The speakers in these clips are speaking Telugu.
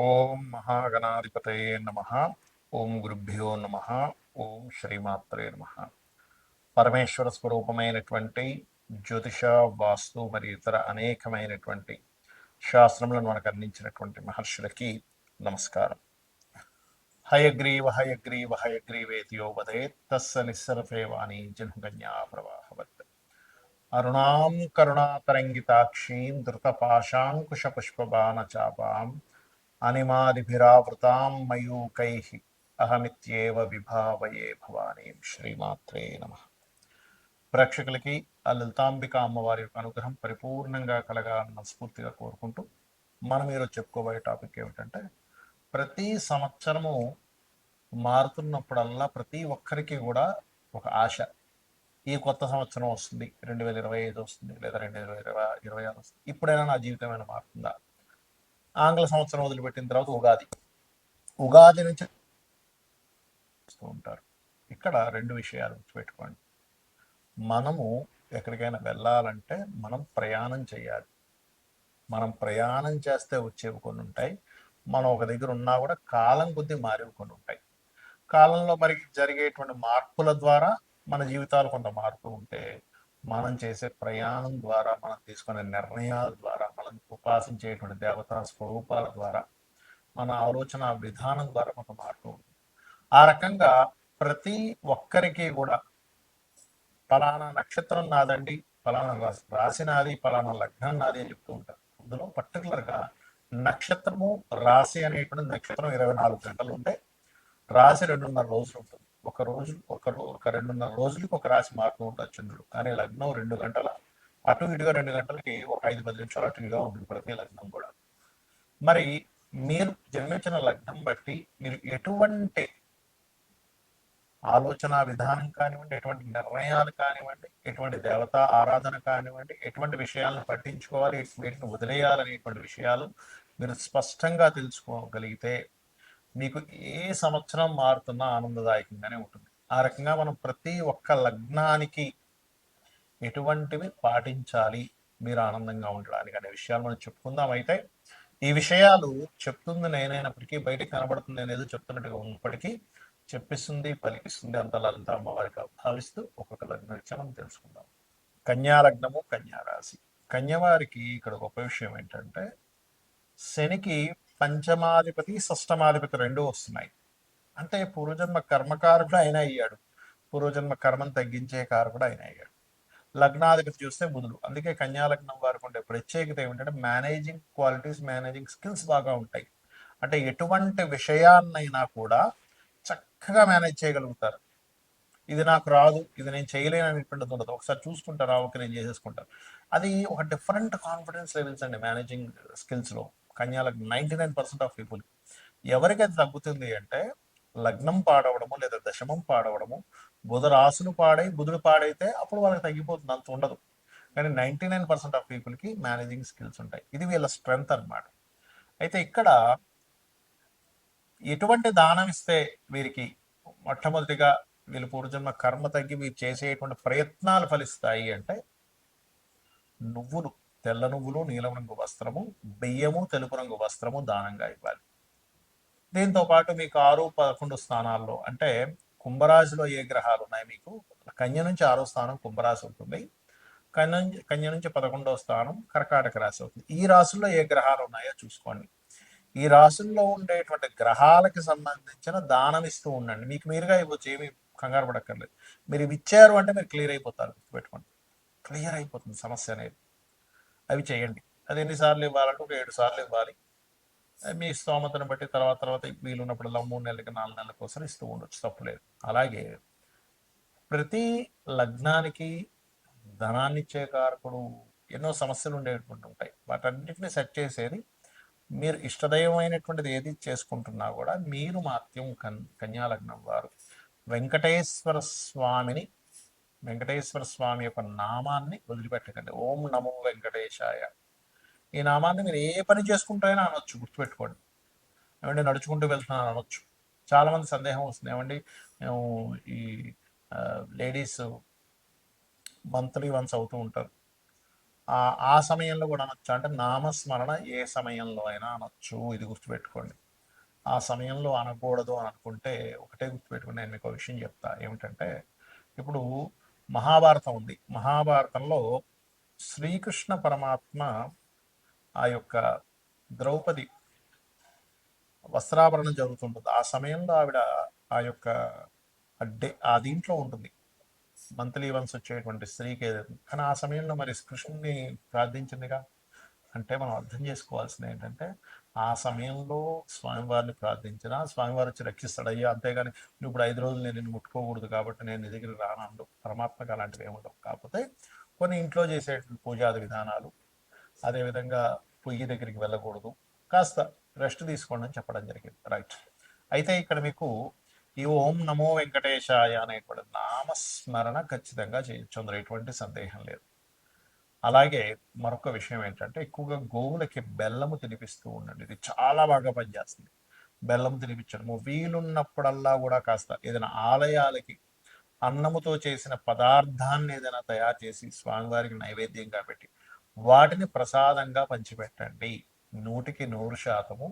ఓం మహాగణాధిపతయే నమ. ఓం గురుభ్యో నమ. ఓం శ్రీమాత్రే నమ. పరమేశ్వర స్వరూపమైనటువంటి జ్యోతిష, వాస్తు మరియు ఇతర అనేకమైనటువంటి శాస్త్రములను మనకు అందించినటువంటి మహర్షులకి నమస్కారం. హయగ్రీవ హయగ్రీవ హయగ్రీవేతియో వదేత్ తస్స నిస్సరతే వాణి జన్మగన్యా ప్రవాహవత్. అరుణాం కరుణాతరంగితాక్షీం ధృతపాశాంకుశపుష్పబాణచాపాం అనిమాదిభిరావృతాం మయూకైః అహమిత్యేవ విభావయే భవానీం. శ్రీమాత్రే నమ. ప్రేక్షకులకి ఆ లలితాంబిక అమ్మవారి యొక్క అనుగ్రహం పరిపూర్ణంగా కలగాలన్న స్ఫూర్తిగా కోరుకుంటూ మనం ఈరోజు చెప్పుకోబోయే టాపిక్ ఏమిటంటే, ప్రతి సంవత్సరము మారుతున్నప్పుడల్లా ప్రతి ఒక్కరికి కూడా ఒక ఆశ. ఈ కొత్త సంవత్సరం వస్తుంది, 2025 వస్తుంది, లేదా 2026 వస్తుంది, ఇప్పుడైనా నా జీవితం ఏమైనా మారుతుందా. ఆంగ్ల సంవత్సరం వదిలిపెట్టిన తర్వాత ఉగాది నుంచి వస్తూ ఉంటారు. ఇక్కడ రెండు విషయాలు గుర్తుపెట్టుకోండి. మనము ఎక్కడికైనా వెళ్ళాలంటే మనం ప్రయాణం చేయాలి. మనం ప్రయాణం చేస్తే వచ్చేవి కొన్ని ఉంటాయి, మనం ఒక దగ్గర ఉన్నా కూడా కాలం కొద్దీ మారేవి కొన్ని ఉంటాయి. కాలంలో మరి జరిగేటువంటి మార్పుల ద్వారా మన జీవితాలు కొంత మారుతూ ఉంటే, మనం చేసే ప్రయాణం ద్వారా, మనం తీసుకునే నిర్ణయాల ద్వారా, మనం ఉపాసించేటువంటి దేవతా స్వరూపాల ద్వారా, మన ఆలోచన విధానం ద్వారా కొంత మారుతూ ఉంటుంది. ఆ రకంగా ప్రతి ఒక్కరికి కూడా ఫలానా నక్షత్రం నాదండి, ఫలానా రాశి నాది, ఫలానా లగ్నం నాది అని చెప్తూ ఉంటారు. అందులో పర్టికులర్గా నక్షత్రము, రాశి అనేటువంటి నక్షత్రం 24 గంటలు ఉంటే, రాశి 2.5 రోజులు ఉంటుంది. ఒక 2.5 రోజులకి ఒక రాశి మారుతూ ఉంటుంది చంద్రుడు. కానీ లగ్నం 2 గంటల అటు ఇటుగా, 2 గంటలకి ఒక 5-10 నిమిషాలు అటు ఇటుగా ఉంటుంది ప్రతి లగ్నం కూడా. మరి మీరు జన్మించిన లగ్నం బట్టి మీరు ఎటువంటి ఆలోచన విధానం కానివ్వండి, ఎటువంటి నిర్ణయాలు కానివ్వండి, ఎటువంటి దేవతా ఆరాధన కానివ్వండి, ఎటువంటి విషయాలను పట్టించుకోవాలి, వీటిని వదిలేయాలనేటువంటి విషయాలు మీరు స్పష్టంగా తెలుసుకోగలిగితే మీకు ఏ సంవత్సరం మారుతున్నా ఆనందదాయకంగానే ఉంటుంది. ఆ రకంగా మనం ప్రతి ఒక్క లగ్నానికి ఎటువంటివి పాటించాలి మీరు ఆనందంగా ఉండడానికి అనే విషయాలు మనం చెప్పుకుందాం. అయితే ఈ విషయాలు చెప్తుంది నేనైనప్పటికీ, బయటకు కనబడుతుంది అనేది చెప్తున్నట్టుగా ఉన్నప్పటికీ, చెప్పిస్తుంది పలికిస్తుంది అంత లలిత అమ్మవారిగా భావిస్తూ ఒక్కొక్క లగ్నం మనం తెలుసుకుందాం. కన్యా లగ్నము, కన్యా రాశి. కన్యవారికి ఇక్కడ గొప్ప విషయం ఏంటంటే, శనికి పంచమాధిపతి, షష్టమాధిపతి రెండూ వస్తున్నాయి. అంటే పూర్వజన్మ కర్మకారకుడు ఆయన అయ్యాడు, పూర్వజన్మ కర్మను తగ్గించే కారకుడు ఆయన అయ్యాడు. లగ్నాధిపతి చూస్తే బుధుడు. అందుకే కన్యా లగ్నం వారికి ఉండే ప్రత్యేకత ఏమిటంటే, మేనేజింగ్ క్వాలిటీస్, మేనేజింగ్ స్కిల్స్ బాగా ఉంటాయి. అంటే ఎటువంటి విషయాన్నైనా కూడా చక్కగా మేనేజ్ చేయగలుగుతారు. ఇది నాకు రాదు, ఇది నేను చేయలేను అనేటువంటిది ఉండదు. ఒకసారి చూసుకుంటారా, ఓకే నేను చేసేసుకుంటాను. అది ఒక డిఫరెంట్ కాన్ఫిడెన్స్ లెవెల్స్ అండి మేనేజింగ్ స్కిల్స్లో. కన్యాలకు 99% of people. ఎవరికి అది తగ్గుతుంది అంటే, లగ్నం పాడవడము లేదా దశమం పాడవడము, బుధ రాసులు పాడై బుధుడు పాడైతే అప్పుడు వాళ్ళకి తగ్గిపోతుంది, అంత ఉండదు. కానీ 99% ఆఫ్ పీపుల్కి మేనేజింగ్ స్కిల్స్ ఉంటాయి. ఇది వీళ్ళ స్ట్రెంగ్త్ అనమాట. అయితే ఇక్కడ ఎటువంటి దానం ఇస్తే వీరికి మొట్టమొదటిగా వీళ్ళు పూర్వజన్మ కర్మ తగ్గి వీరు చేసేటువంటి ప్రయత్నాలు ఫలిస్తాయి అంటే, నువ్వులు, తెల్ల నువ్వులు, నీలం రంగు వస్త్రము, బియ్యము, తెలుపు రంగు వస్త్రము దానంగా ఇవ్వాలి. దీంతో పాటు మీకు 6-11 స్థానాల్లో, అంటే కుంభరాశిలో ఏ గ్రహాలు ఉన్నాయి మీకు, కన్య నుంచి 6వ స్థానం కుంభరాశి అవుతుంది, కన్య నుంచి 11వ స్థానం కర్కాటక రాశి అవుతుంది. ఈ రాశుల్లో ఏ గ్రహాలు ఉన్నాయో చూసుకోండి. ఈ రాశుల్లో ఉండేటువంటి గ్రహాలకి సంబంధించిన దానం ఇస్తూ ఉండండి. మీకు మీరుగా ఇవ్వచ్చు, ఏమి కంగారు పడక్కర్లేదు. మీరు ఇవి ఇచ్చారు అంటే మీరు క్లియర్ అయిపోతారు, గుర్తుపెట్టుకోండి. క్లియర్ అయిపోతుంది సమస్య అనేది. అవి చేయండి. అది ఎన్నిసార్లు ఇవ్వాలంటే ఒక 7 సార్లు ఇవ్వాలి. మీ స్తోమతను బట్టి తర్వాత వీలున్నప్పుడల్లా 3 నెలలకి 4 నెలలకు ఒకసారి ఇస్తూ ఉండొచ్చు, తప్పులేదు. అలాగే ప్రతి లగ్నానికి ధనాన్ని ఇచ్చే కారకుడు ఎన్నో సమస్యలు ఉండేటువంటి ఉంటాయి. వాటన్నిటిని సెట్ చేసేది మీరు ఇష్టదైవమైనటువంటిది ఏది చేసుకుంటున్నా కూడా, మీరు మాత్యం కన్యా లగ్నం వారు వెంకటేశ్వర స్వామి యొక్క నామాన్ని వదిలిపెట్టకండి. ఓం నమో వెంకటేశాయ. ఈ నామాన్ని మీరు ఏ పని చేసుకుంటారైనా అనొచ్చు, గుర్తుపెట్టుకోండి. ఏమంటే నడుచుకుంటూ వెళ్తున్నాను అనొచ్చు. చాలామంది సందేహం వస్తుంది, ఏమండి మేము ఈ లేడీస్ మంత్లీ వన్స్ అవుతూ ఉంటారు, ఆ సమయంలో కూడా అనొచ్చు. అంటే నామస్మరణ ఏ సమయంలో అయినా అనొచ్చు. ఇది గుర్తుపెట్టుకోండి. ఆ సమయంలో అనకూడదు అని అనుకుంటే ఒకటే గుర్తుపెట్టుకుని నేను మీకు ఒక విషయం చెప్తా. ఏమిటంటే ఇప్పుడు మహాభారతం ఉంది. మహాభారతంలో శ్రీకృష్ణ పరమాత్మ ఆ యొక్క ద్రౌపది వస్త్రాభరణం జరుగుతుంటుంది. ఆ సమయంలో ఆవిడ ఆ యొక్క ఆ దీంట్లో ఉంటుంది. మంత్లీ వన్స్ వచ్చేటువంటి స్త్రీకి కానీ ఆ సమయంలో మరి కృష్ణుని ప్రార్థించిందిగా. అంటే మనం అర్థం చేసుకోవాల్సింది ఏంటంటే ఆ సమయంలో స్వామివారిని ప్రార్థించినా స్వామివారు వచ్చి రక్షిస్తాడయ్యా. అంతేగాని నువ్వు ఇప్పుడు 5 రోజులు నేను నిన్ను ముట్టుకోకూడదు కాబట్టి నేను నీ దగ్గర రానండు. పరమాత్మకు అలాంటివి ఏముండవు. కాకపోతే కొన్ని ఇంట్లో చేసే పూజాది విధానాలు, అదేవిధంగా పొయ్యి దగ్గరికి వెళ్ళకూడదు, కాస్త రెస్ట్ తీసుకోండి అని చెప్పడం జరిగింది. రైట్. అయితే ఇక్కడ మీకు ఈ ఓం నమో వెంకటేశాయ అనేటువంటి నామస్మరణ ఖచ్చితంగా చేయొచ్చు. అందులో ఎటువంటి సందేహం లేదు. అలాగే మరొక విషయం ఏంటంటే ఎక్కువగా గోవులకి బెల్లము తినిపిస్తూ ఉండండి. ఇది చాలా బాగా పనిచేస్తుంది. బెల్లం తినిపించడము వీలున్నప్పుడల్లా కూడా కాస్త ఏదైనా ఆలయాలకి అన్నముతో చేసిన పదార్థాన్ని ఏదైనా తయారు చేసి స్వామివారికి నైవేద్యంగా పెట్టి వాటిని ప్రసాదంగా పంచిపెట్టండి. 100%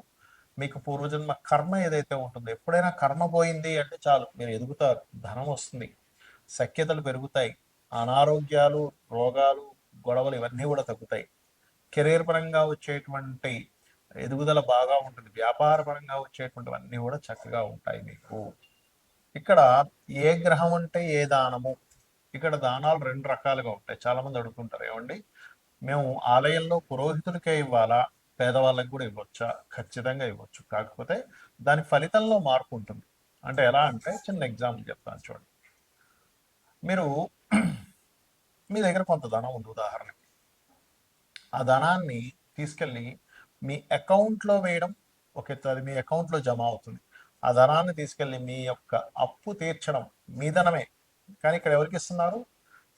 మీకు పూర్వజన్మ కర్మ ఏదైతే ఉంటుందో, ఎప్పుడైనా కర్మ పోయింది అంటే చాలు, మీరు ఎదుగుతారు, ధనం వస్తుంది, సఖ్యతలు పెరుగుతాయి, అనారోగ్యాలు, రోగాలు, గొడవలు ఇవన్నీ కూడా తగ్గుతాయి. కెరీర్ పరంగా వచ్చేటువంటి ఎదుగుదల బాగా ఉంటుంది. వ్యాపార పరంగా వచ్చేటువంటివన్నీ కూడా చక్కగా ఉంటాయి మీకు. ఇక్కడ ఏ గ్రహం అంటే ఏ దానము. ఇక్కడ దానాలు 2 రకాలుగా ఉంటాయి. చాలా మంది అడుగుతుంటారు, ఏమండి మేము ఆలయంలో పురోహితులకే ఇవ్వాలా, పేదవాళ్ళకి కూడా ఇవ్వచ్చా? ఖచ్చితంగా ఇవ్వచ్చు. కాకపోతే దాని ఫలితంలో మార్పు ఉంటుంది. అంటే ఎలా అంటే చిన్న ఎగ్జాంపుల్ చెప్తాను చూడండి. మీరు మీ దగ్గర కొంత ధనం ఉంది ఉదాహరణకి. ఆ ధనాన్ని తీసుకెళ్ళి మీ అకౌంట్లో వేయడం ఒక ఎత్తు, అది మీ అకౌంట్లో జమ అవుతుంది. ఆ ధనాన్ని తీసుకెళ్ళి మీ యొక్క అప్పు తీర్చడం మీ ధనమే, కానీ ఇక్కడ ఎవరికి ఇస్తున్నారు?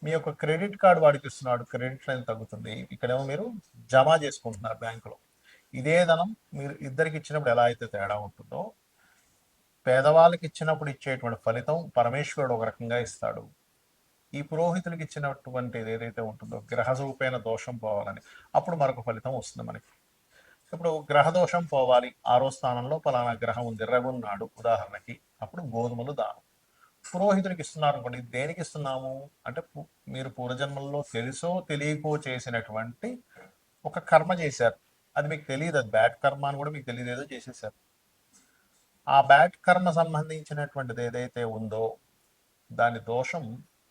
మీ యొక్క క్రెడిట్ కార్డు వాడికి ఇస్తున్నాడు. క్రెడిట్ లైన్ తగ్గుతుంది. ఇక్కడేమో మీరు జమ చేసుకుంటున్నారు బ్యాంకులో. ఇదే ధనం మీరు ఇద్దరికి ఇచ్చినప్పుడు ఎలా అయితే తేడా ఉంటుందో, పేదవాళ్ళకి ఇచ్చినప్పుడు ఇచ్చేటువంటి ఫలితం పరమేశ్వరుడు ఒక రకంగా ఇస్తాడు. ఈ పురోహితులకి ఇచ్చినటువంటిది ఏదైతే ఉంటుందో గ్రహరూపేణ దోషం పోవాలని, అప్పుడు మరొక ఫలితం వస్తుంది మనకి. ఇప్పుడు గ్రహదోషం పోవాలి, 6వ స్థానంలో పలానా గ్రహం ఉంది, రగున్నాడు ఉదాహరణకి, అప్పుడు గోధుమలు దానం. పురోహితుడికి ఇస్తున్నారు అనుకోండి, దేనికి ఇస్తున్నాము అంటే మీరు పూర్వజన్మల్లో తెలుసో తెలియకో చేసినటువంటి ఒక కర్మ చేశారు. అది మీకు తెలియదు, అది బ్యాడ్ కర్మ అని కూడా మీకు తెలియదు, ఏదో చేసేసారు. ఆ బ్యాడ్ కర్మ సంబంధించినటువంటిది ఏదైతే ఉందో దాని దోషం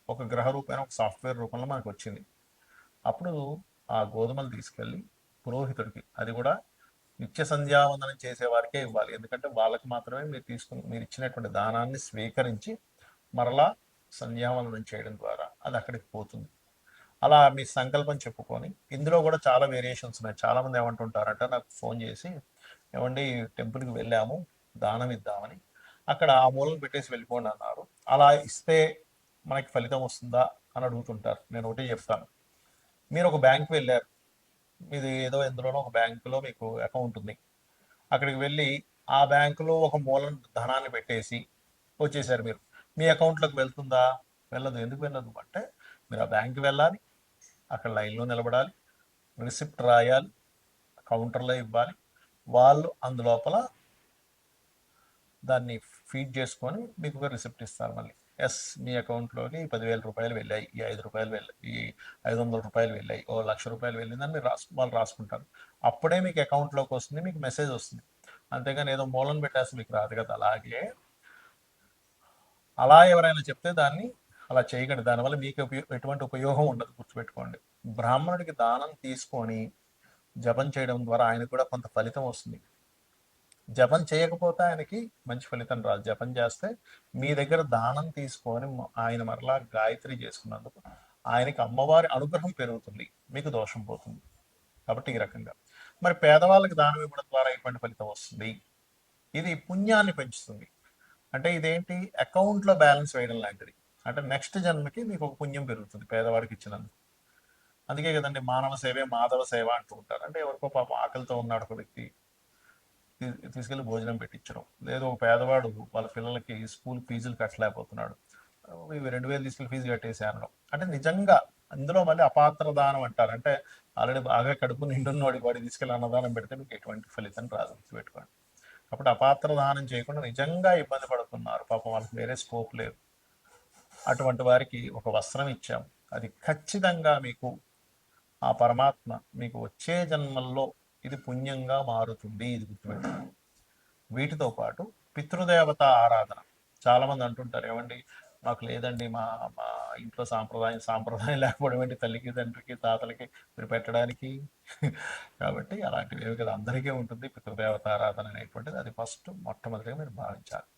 ఒక గ్రహ రూపమైన ఒక సాఫ్ట్వేర్ రూపంలో మనకు వచ్చింది. అప్పుడు ఆ గోధుమలు తీసుకెళ్ళి పురోహితుడికి, అది కూడా నిత్య సంధ్యావందనం చేసే వారికే ఇవ్వాలి. ఎందుకంటే వాళ్ళకి మాత్రమే మీరు ఇచ్చినటువంటి దానాన్ని స్వీకరించి మరలా సంధ్యావందనం చేయడం ద్వారా అది అక్కడికి పోతుంది. అలా మీ సంకల్పం చెప్పుకొని, ఇందులో కూడా చాలా వేరియేషన్స్ ఉన్నాయి. చాలామంది ఏమంటుంటారంటే నాకు ఫోన్ చేసి, ఏమండి టెంపుల్కి వెళ్ళాము దానం ఇద్దామని, అక్కడ ఆ మూలను పెట్టేసి వెళ్ళిపోండి అన్నారు. అలా ఇస్తే మనకి ఫలితం వస్తుందా అని అడుగుతుంటారు. నేను ఒకటి చెప్తాను. మీరు ఒక బ్యాంక్ వెళ్ళారు, మీది ఏదో ఎందులోనో ఒక బ్యాంకులో మీకు అకౌంట్ ఉంది. అక్కడికి వెళ్ళి ఆ బ్యాంకులో ఒక మూలం ధనాన్ని పెట్టేసి వచ్చేసారు. మీరు మీ అకౌంట్లోకి వెళ్తుందా? వెళ్ళదు. ఎందుకు వెళ్ళదు అంటే మీరు ఆ బ్యాంక్ వెళ్ళాలి, అక్కడ లైన్లో నిలబడాలి, రిసిప్ట్ రాయాలి, కౌంటర్లో ఇవ్వాలి, వాళ్ళు అందులోపల దాన్ని ఫీడ్ చేసుకొని మీకు ఒక రిసిప్ట్ ఇస్తారు. మళ్ళీ ఎస్ మీ అకౌంట్లోకి 10,000 రూపాయలు వెళ్ళాయి, ఈ 5 రూపాయలు వెళ్ళాయి, ఈ 500 రూపాయలు వెళ్ళాయి, ఓ 1,00,000 రూపాయలు వెళ్ళిందని మీరు వాళ్ళు రాసుకుంటారు. అప్పుడే మీకు అకౌంట్లోకి వస్తుంది, మీకు మెసేజ్ వస్తుంది. అంతేగాని ఏదో మూలం పెట్టేస్తే మీకు రాదు కదా. అలాగే అలా ఎవరైనా చెప్తే దాన్ని అలా చేయకండి. దానివల్ల మీకు ఎటువంటి ఉపయోగం ఉండదు, గుర్తుపెట్టుకోండి. బ్రాహ్మణుడికి దానం తీసుకొని జపం చేయడం ద్వారా ఆయనకు కూడా కొంత ఫలితం వస్తుంది. జపం చేయకపోతే ఆయనకి మంచి ఫలితం రాదు. జపం చేస్తే మీ దగ్గర దానం తీసుకొని ఆయన మరలా గాయత్రి చేసుకున్నందుకు ఆయనకి అమ్మవారి అనుగ్రహం పెరుగుతుంది, మీకు దోషం పోతుంది. కాబట్టి ఈ రకంగా మరి పేదవాళ్ళకి దానం ఇవ్వడం ద్వారా ఎటువంటి ఫలితం వస్తుంది? ఇది పుణ్యాన్ని పెంచుతుంది. అంటే ఇదేంటి, అకౌంట్లో బ్యాలెన్స్ వేయడం లాంటిది. అంటే నెక్స్ట్ జన్మకి మీకు ఒక పుణ్యం పెరుగుతుంది పేదవాడికి ఇచ్చినందుకు. అందుకే కదండి మానవ సేవే మాధవ సేవ అంటూ ఉంటారు. అంటే ఎవరికో పాపం ఆకలితో ఉన్నాడు ఒక వ్యక్తి, తీసుకెళ్లి భోజనం పెట్టించడం. లేదు ఒక పేదవాడు వాళ్ళ పిల్లలకి స్కూల్ ఫీజులు కట్టలేకపోతున్నాడు, ఇవి 2,000 తీసుకెళ్లి ఫీజు కట్టేసి అనడం. అంటే నిజంగా అందులో మళ్ళీ అపాత్ర దానం అంటారు. అంటే ఆల్రెడీ బాగా కడుపు నిండున్నోడికి వాడికి తీసుకెళ్ళి అన్నదానం పెడితే మీకు ఎటువంటి ఫలితం రాదు, గుర్తుపెట్టుకోండి. కాబట్టి అపాత్ర దానం చేయకుండా నిజంగా ఇబ్బంది పడుతున్నారు, పాపం వాళ్ళకి వేరే స్కోప్ లేదు, అటువంటి వారికి ఒక వస్త్రం ఇచ్చాం. అది ఖచ్చితంగా మీకు ఆ పరమాత్మ మీకు వచ్చే జన్మల్లో ఇది పుణ్యంగా మారుతుంది, ఇది గుర్తుపెట్టుకోండి. వీటితో పాటు పితృదేవత ఆరాధన. చాలామంది అంటుంటారు, ఏమండి మాకు లేదండి, మా మా ఇంట్లో సాంప్రదాయం లేకపోవడం ఏంటి, తల్లికి తండ్రికి తాతలకి మీరు పెట్టడానికి. కాబట్టి అలాంటివి ఏమి కదా, అందరికీ ఉంటుంది పితృదేవత ఆరాధన అనేటువంటిది. అది ఫస్ట్ మొట్టమొదటిగా మీరు భావించాలి.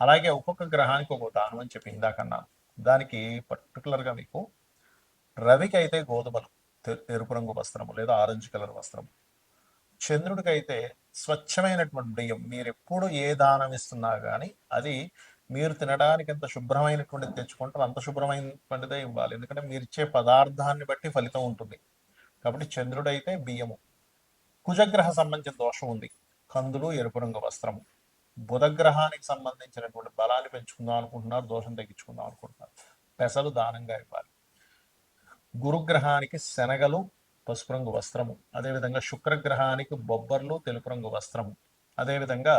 అలాగే ఒక్కొక్క గ్రహానికి ఒక దానం అని చెప్పి ఇందాకన్నాను. దానికి పర్టికులర్గా మీకు రవికి అయితే గోధుమలు, ఎరుపు రంగు వస్త్రము లేదా ఆరెంజ్ కలర్ వస్త్రము. చంద్రుడికైతే స్వచ్ఛమైనటువంటి బియ్యం. మీరు ఎప్పుడు ఏ దానం ఇస్తున్నా కానీ అది మీరు తినడానికి ఎంత శుభ్రమైనటువంటిది తెచ్చుకుంటారో అంత శుభ్రమైనటువంటిదే ఇవ్వాలి, ఎందుకంటే మీరు ఇచ్చే పదార్థాన్ని బట్టి ఫలితం ఉంటుంది. కాబట్టి చంద్రుడైతే బియ్యము. కుజగ్రహ సంబంధించిన దోషం ఉంది, కందులు, ఎరుపు రంగు వస్త్రము. బుధగ్రహానికి సంబంధించినటువంటి బలాన్ని పెంచుకుందాం అనుకుంటున్నారు, దోషం తగ్గించుకుందాం అనుకుంటున్నారు, పెసలు దానంగా ఇవ్వాలి. గురుగ్రహానికి శనగలు, పసుపు రంగు వస్త్రము. అదేవిధంగా శుక్రగ్రహానికి బొబ్బర్లు, తెలుపు రంగు వస్త్రము. అదేవిధంగా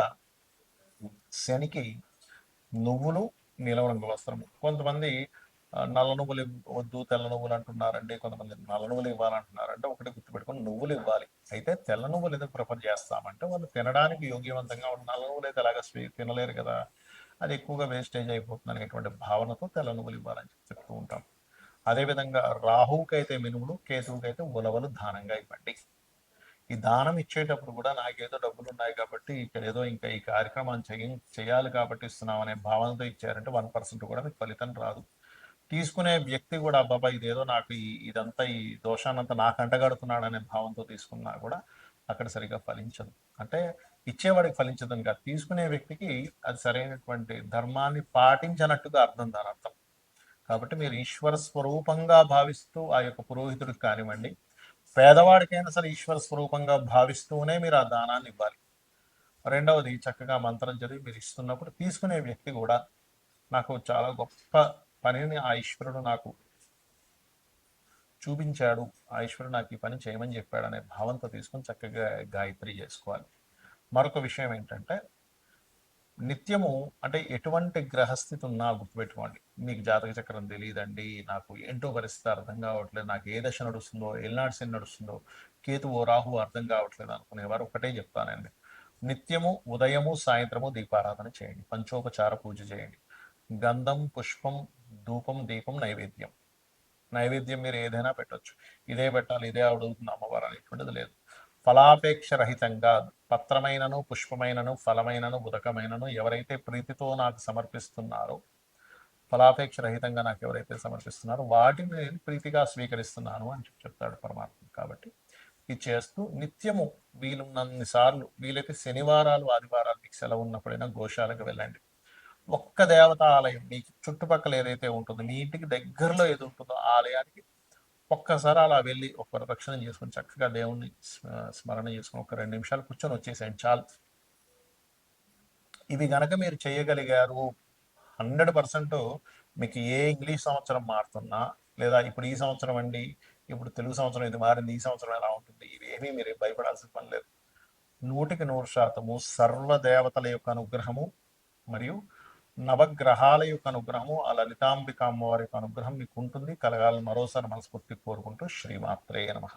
శనికి నువ్వులు, నీలం రంగు వస్త్రము. కొంతమంది నల్ల నువ్వులు వద్దు తెల్ల నువ్వులు అంటున్నారండి, కొంతమంది నల్ల నువ్వులు ఇవ్వాలంటున్నారు. అంటే ఒకటి గుర్తుపెట్టుకొని, నువ్వులు ఇవ్వాలి. అయితే తెల్ల నువ్వులు ఎందుకు ప్రిఫర్ చేస్తామంటే వాళ్ళు తినడానికి యోగ్యవంతంగా ఉన్న నల్ల నువ్వులు అయితే అలాగా తినలేరు కదా, అది ఎక్కువగా వేస్టేజ్ అయిపోతుంది అనేటువంటి భావనతో తెల్ల నువ్వులు ఇవ్వాలని చెప్తూ ఉంటాం. అదేవిధంగా రాహువుకి అయితే మినుములు, కేతువుకి అయితే ఉలవలు దానంగా ఇవ్వండి. ఈ దానం ఇచ్చేటప్పుడు కూడా నాకేదో డబ్బులు ఉన్నాయి కాబట్టి ఇక్కడ ఏదో ఇంకా ఈ కార్యక్రమం చేయాలి కాబట్టి ఇస్తున్నాం అనే భావనతో ఇచ్చారంటే 1% కూడా మీకు ఫలితం రాదు. తీసుకునే వ్యక్తి కూడా అబ్బాబా ఇదేదో నాకు ఇదంతా ఈ దోషాన్నంతా నాకు అంటగడుతున్నాడు అనే భావంతో తీసుకున్నా కూడా అక్కడ సరిగా ఫలించదు. అంటే ఇచ్చేవాడికి ఫలించదని కాదు, తీసుకునే వ్యక్తికి అది సరైనటువంటి ధర్మాన్ని పాటించనట్టుగా అర్థం, దాని అర్థం. కాబట్టి మీరు ఈశ్వర స్వరూపంగా భావిస్తూ ఆ యొక్క పురోహితుడికి కానివ్వండి, పేదవాడికైనా సరే ఈశ్వర స్వరూపంగా భావిస్తూనే మీరు ఆ దానాన్ని ఇవ్వాలి. రెండవది, చక్కగా మంత్రం చదివి మీరు ఇస్తున్నప్పుడు తీసుకునే వ్యక్తి కూడా నాకు చాలా గొప్ప పనిని ఆ ఈశ్వరుడు నాకు చూపించాడు, ఆ ఈశ్వరుడు నాకు ఈ పని చేయమని చెప్పాడు అనే భావంతో తీసుకొని చక్కగా గాయత్రి చేసుకోవాలి. మరొక విషయం ఏంటంటే, నిత్యము అంటే ఎటువంటి గ్రహస్థితి ఉన్నా గుర్తుపెట్టుకోండి. మీకు జాతక చక్రం తెలియదండి, నాకు ఏంటో పరిస్థితి అర్థం కావట్లేదు, నాకు ఏ దశ నడుస్తుందో, ఏళ్ళనాడు శని నడుస్తుందో, కేతువో రాహు అర్థం కావట్లేదు అనుకునేవారు ఒకటే చెప్తానండి, నిత్యము ఉదయము సాయంత్రము దీపారాధన చేయండి, పంచోపచార పూజ చేయండి. గంధం, పుష్పం, ధూపం, దీపం, నైవేద్యం. నైవేద్యం మీరు ఏదైనా పెట్టొచ్చు, ఇదే పెట్టాలి ఇదే అడుగుతుంది అమ్మవారు అనేటువంటిది లేదు. ఫలాపేక్ష రహితంగా పత్రమైనను, పుష్పమైనను, ఫలమైనను, ఉదకమైనను ఎవరైతే ప్రీతితో నాకు సమర్పిస్తున్నారో, ఫలాపేక్ష రహితంగా నాకు ఎవరైతే సమర్పిస్తున్నారో వాటిని నేను ప్రీతిగా స్వీకరిస్తున్నాను అని చెప్తాడు పరమాత్మ. కాబట్టి ఇది చేస్తూ నిత్యము వీలున్నన్ని సార్లు, వీలైతే శనివారాలు ఆదివారాలు మీకు సెలవు ఉన్నప్పుడైనా గోశాలకు వెళ్ళండి. ఒక్క దేవతా ఆలయం మీకు చుట్టుపక్కల ఏదైతే ఉంటుందో, మీ ఇంటికి దగ్గరలో ఏది ఉంటుందో ఆ ఆలయానికి ఒక్కసారి అలా వెళ్ళి ఒక ప్రదక్షిణం చేసుకొని చక్కగా దేవుణ్ణి స్మరణ చేసుకుని ఒక 2 నిమిషాలు కూర్చొని వచ్చేసేయండి చాలు. ఇవి గనక మీరు చేయగలిగారు, 100% మీకు ఏ ఇంగ్లీష్ సంవత్సరం మారుతున్నా, లేదా ఇప్పుడు ఈ సంవత్సరం అండి, ఇప్పుడు తెలుగు సంవత్సరం ఇది మారింది, ఈ సంవత్సరం ఎలా ఉంటుంది, ఇవేమీ మీరు భయపడాల్సిన పని లేదు. 100% సర్వదేవతల యొక్క అనుగ్రహము మరియు నవగ్రహాల యొక్క అనుగ్రహము, ఆ లలితాంబిక అమ్మవారి యొక్క అనుగ్రహం మీకు ఉంటుంది, కలగాలని మరోసారి మనస్ఫూర్తి కోరుకుంటూ శ్రీమాత్రే నమః.